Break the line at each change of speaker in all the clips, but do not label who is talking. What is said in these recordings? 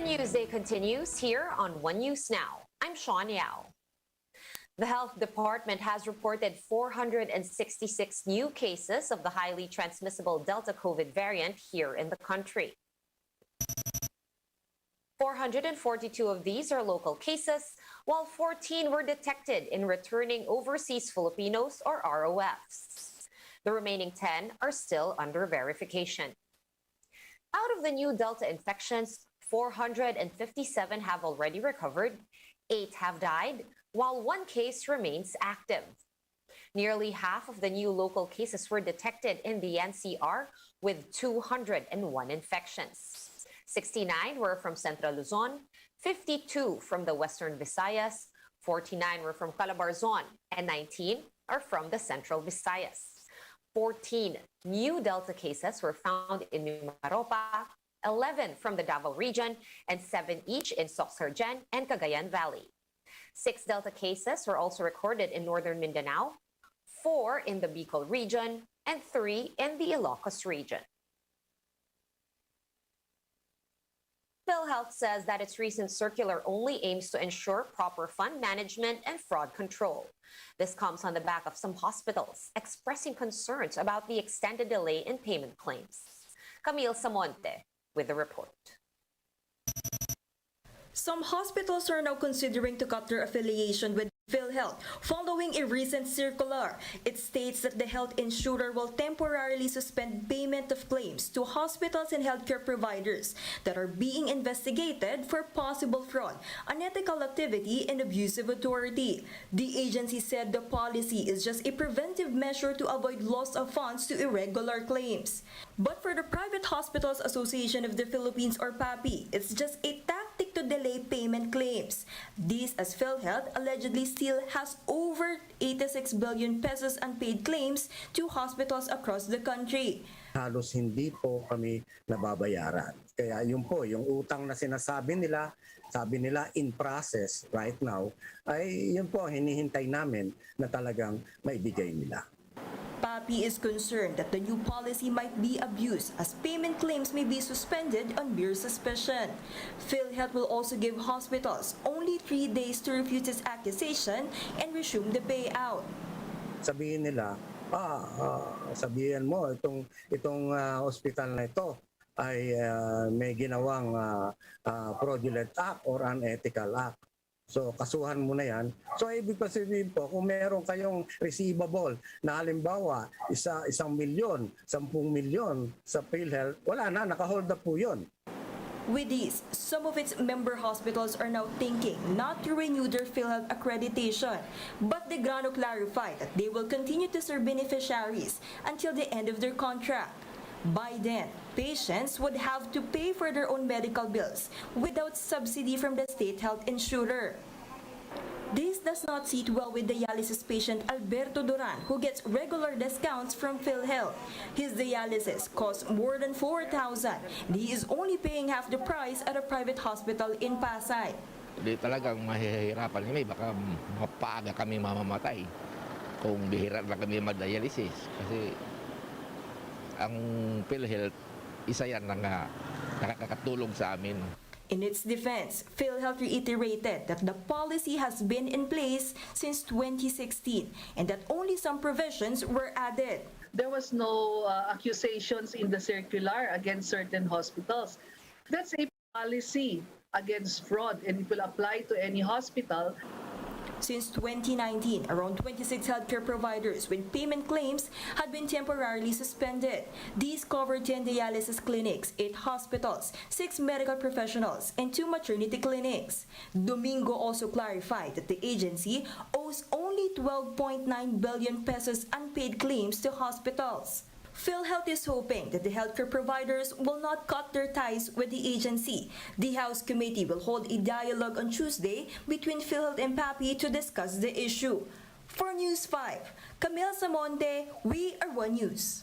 Newsday continues here on One News Now. I'm Sean Yao. The Health Department has reported 466 new cases of the highly transmissible Delta COVID variant here in the country. 442 of these are local cases, while 14 were detected in returning overseas Filipinos or ROFs. The remaining 10 are still under verification. Out of the new Delta infections, 457 have already recovered, 8 have died, while 1 case remains active. Nearly half of the new local cases were detected in the NCR with 201 infections. 69 were from Central Luzon, 52 from the Western Visayas, 49 were from Calabarzon, and 19 are from the Central Visayas. 14 new Delta cases were found in Mimaropa, 11 from the Davao region, and 7 each in Soxargen and Cagayan Valley. 6 Delta cases were also recorded in northern Mindanao, 4 in the Bicol region, and 3 in the Ilocos region. PhilHealth says that its recent circular only aims to ensure proper fund management and fraud control. This comes on the back of some hospitals expressing concerns about the extended delay in payment claims. Camille Samonte with the report.
Some hospitals are now considering to cut their affiliation with PhilHealth following a recent circular. It states that the health insurer will temporarily suspend payment of claims to hospitals and healthcare providers that are being investigated for possible fraud, unethical activity, and abuse of authority. The agency said the policy is just a preventive measure to avoid loss of funds to irregular claims. But for the Private Hospitals Association of the Philippines, or PAPI, it's just a tactic to delay payment claims. This as PhilHealth allegedly still has over 86 billion pesos unpaid claims to hospitals across the country.
Halos hindi po kami nababayaran. Kaya yun po, yung utang na sinasabi nila, sabi nila in process right now, ay yun po hinihintay namin na talagang maibigay nila.
PAPI is concerned that the new policy might be abused as payment claims may be suspended on mere suspicion. PhilHealth will also give hospitals only 3 days to refute its accusation and resume the payout.
Sabihin nila, sabihin mo itong hospital na ito ay may ginawang fraudulent act or unethical act. So, kasuhan mo na yan. So, ibig sabihin po, kung meron kayong receivable na halimbawa, 1 milyon, 10 milyon sa PhilHealth, wala na, nakahold up po yun.
With this, some of its member hospitals are now thinking not to renew their PhilHealth accreditation, but the Grano clarified that they will continue to serve beneficiaries until the end of their contract. By then, patients would have to pay for their own medical bills without subsidy from the state health insurer. This does not sit well with dialysis patient Alberto Duran, who gets regular discounts from PhilHealth. His dialysis costs more than 4,000 and he is only paying half the price at a private hospital in Pasay.
Di talagang mahihirapan kami, baka mapaaga kami mamamatay kung bihira lang kami mag-dialysis. Kasi ang PhilHealth, isa yan na nakakatulong sa amin.
In its defense, PhilHealth reiterated that the policy has been in place since 2016 and that only some provisions were added.
There was no accusations in the circular against certain hospitals. That's a policy against fraud and it will apply to any hospital.
Since 2019, around 26 healthcare providers with payment claims had been temporarily suspended. These covered 10 dialysis clinics, 8 hospitals, 6 medical professionals, and 2 maternity clinics. Domingo also clarified that the agency owes only 12.9 billion pesos unpaid claims to hospitals. PhilHealth is hoping that the healthcare providers will not cut their ties with the agency. The House Committee will hold a dialogue on Tuesday between PhilHealth and PAPI to discuss the issue. For News 5, Camille Samonte, we are One News.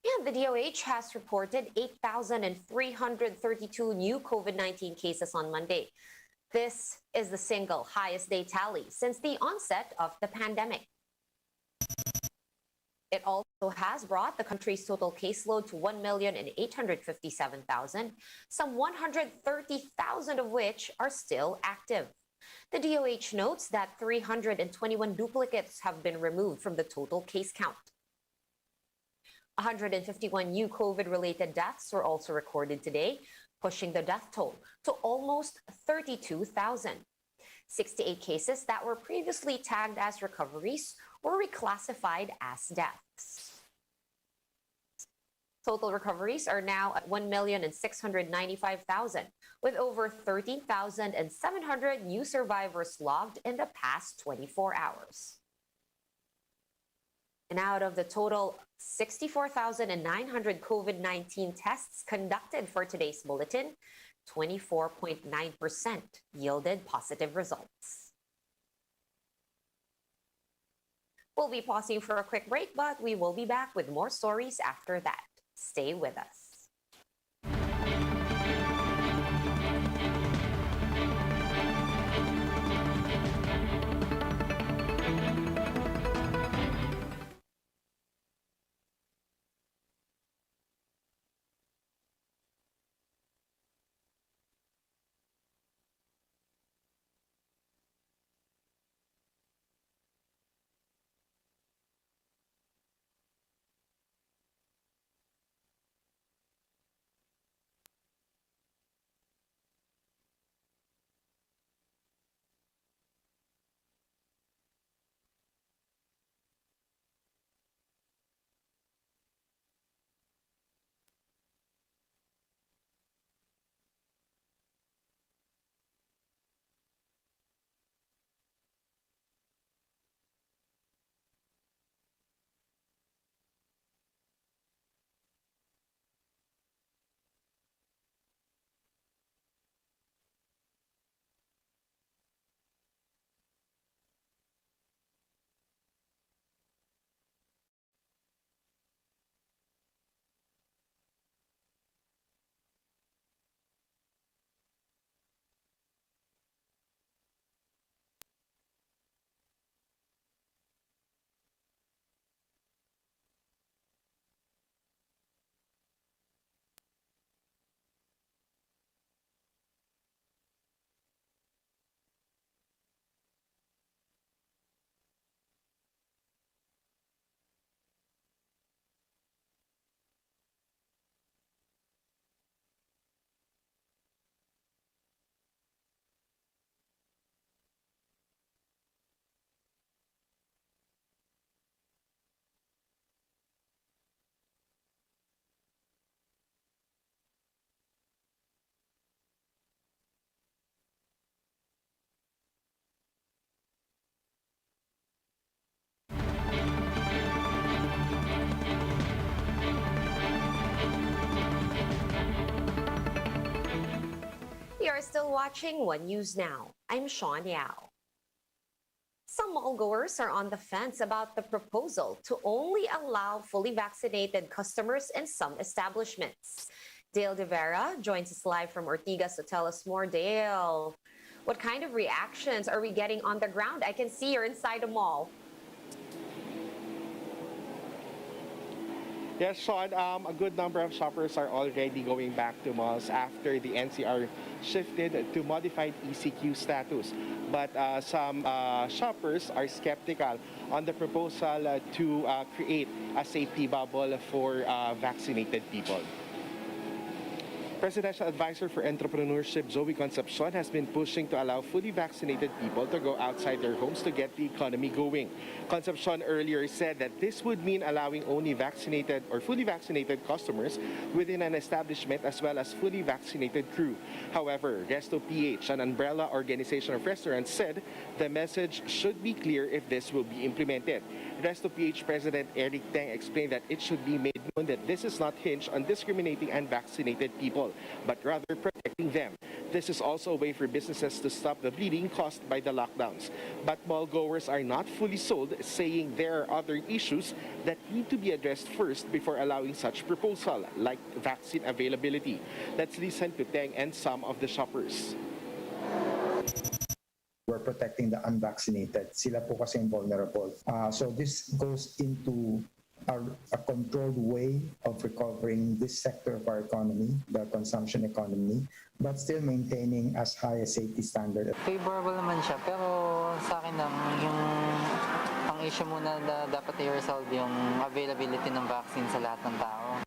And the DOH has reported 8,332 new COVID-19 cases on Monday. This is the single highest day tally since the onset of the pandemic. It also has brought the country's total caseload to 1,857,000, some 130,000 of which are still active. The DOH notes that 321 duplicates have been removed from the total case count. 151 new COVID-related deaths were also recorded today, pushing the death toll to almost 32,000. 68 cases that were previously tagged as recoveries were reclassified as deaths. Total recoveries are now at 1,695,000, with over 13,700 new survivors logged in the past 24 hours. And out of the total 64,900 COVID-19 tests conducted for today's bulletin, 24.9% yielded positive results. We'll be pausing for a quick break, but we will be back with more stories after that. Stay with us. You are still watching One News Now. I'm Sean Yao. Some mall-goers are on the fence about the proposal to only allow fully vaccinated customers in some establishments. Dale De Vera joins us live from Ortigas to tell us more. Dale, what kind of reactions are we getting on the ground? I can see you're inside a mall.
Yes, Sean, a good number of shoppers are already going back to malls after the NCR shifted to modified ECQ status. But some shoppers are skeptical on the proposal to create a safety bubble for vaccinated people. Presidential Advisor for Entrepreneurship Zoe Concepcion has been pushing to allow fully vaccinated people to go outside their homes to get the economy going. Concepcion earlier said that this would mean allowing only vaccinated or fully vaccinated customers within an establishment as well as fully vaccinated crew. However, Resto PH, an umbrella organization of restaurants, said the message should be clear if this will be implemented. Resto PH President Eric Teng explained that it should be made known that this is not hinged on discriminating unvaccinated people, but rather protecting them. This is also a way for businesses to stop the bleeding caused by the lockdowns. But mall goers are not fully sold, saying there are other issues that need to be addressed first before allowing such proposal, like vaccine availability. Let's listen to Teng and some of the shoppers.
We're protecting the unvaccinated. Sila po kasi vulnerable. So this goes into a controlled way of recovering this sector of our economy, the consumption economy, but still maintaining as high a safety standard.
Favorable naman siya, pero sa akin lang, ang issue muna na dapat i-resolve yung availability ng vaccine sa lahat ng tao.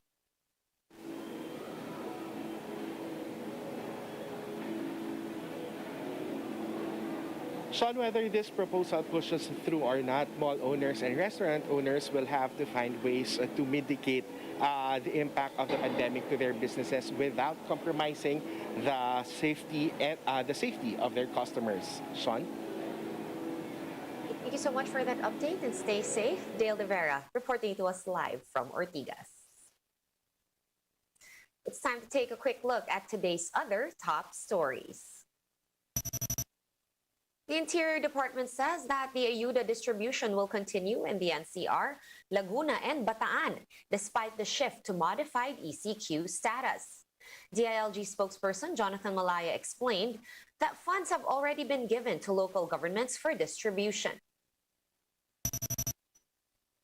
Sean, whether this proposal pushes through or not, mall owners and restaurant owners will have to find ways to mitigate the impact of the pandemic to their businesses without compromising the safety of their customers. Sean?
Thank you so much for that update and stay safe. Dale De Vera reporting to us live from Ortigas. It's time to take a quick look at today's other top stories. The Interior Department says that the ayuda distribution will continue in the NCR, Laguna, and Bataan, despite the shift to modified ECQ status. DILG spokesperson Jonathan Malaya explained that funds have already been given to local governments for distribution.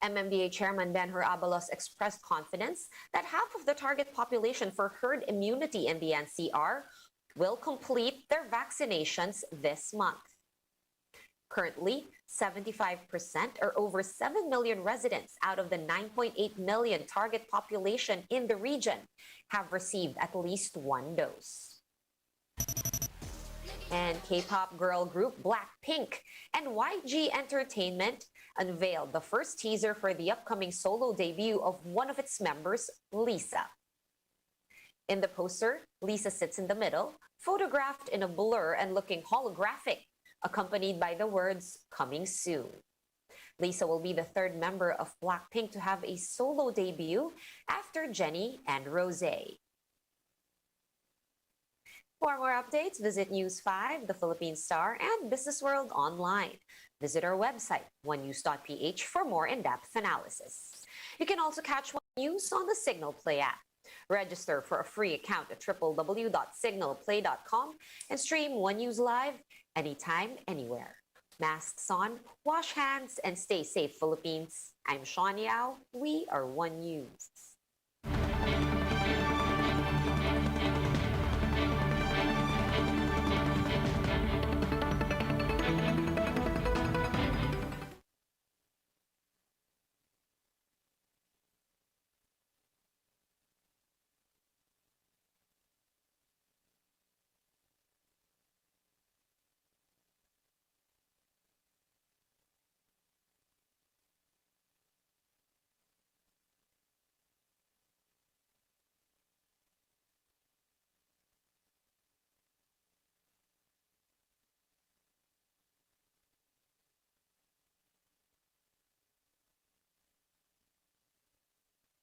MMDA Chairman Benhur Abalos expressed confidence that half of the target population for herd immunity in the NCR will complete their vaccinations this month. Currently, 75% or over 7 million residents out of the 9.8 million target population in the region have received at least one dose. And K-pop girl group Blackpink and YG Entertainment unveiled the first teaser for the upcoming solo debut of one of its members, Lisa. In the poster, Lisa sits in the middle, photographed in a blur and looking holographic, accompanied by the words, "Coming soon." Lisa will be the third member of Blackpink to have a solo debut after Jennie and Rosé. For more updates, visit News 5, The Philippine Star, and Business World online. Visit our website, onenews.ph, for more in-depth analysis. You can also catch One News on the Signal Play app. Register for a free account at www.signalplay.com and stream One News live anytime, anywhere. Masks on, wash hands, and stay safe, Philippines. I'm Sean Yao. We are One News.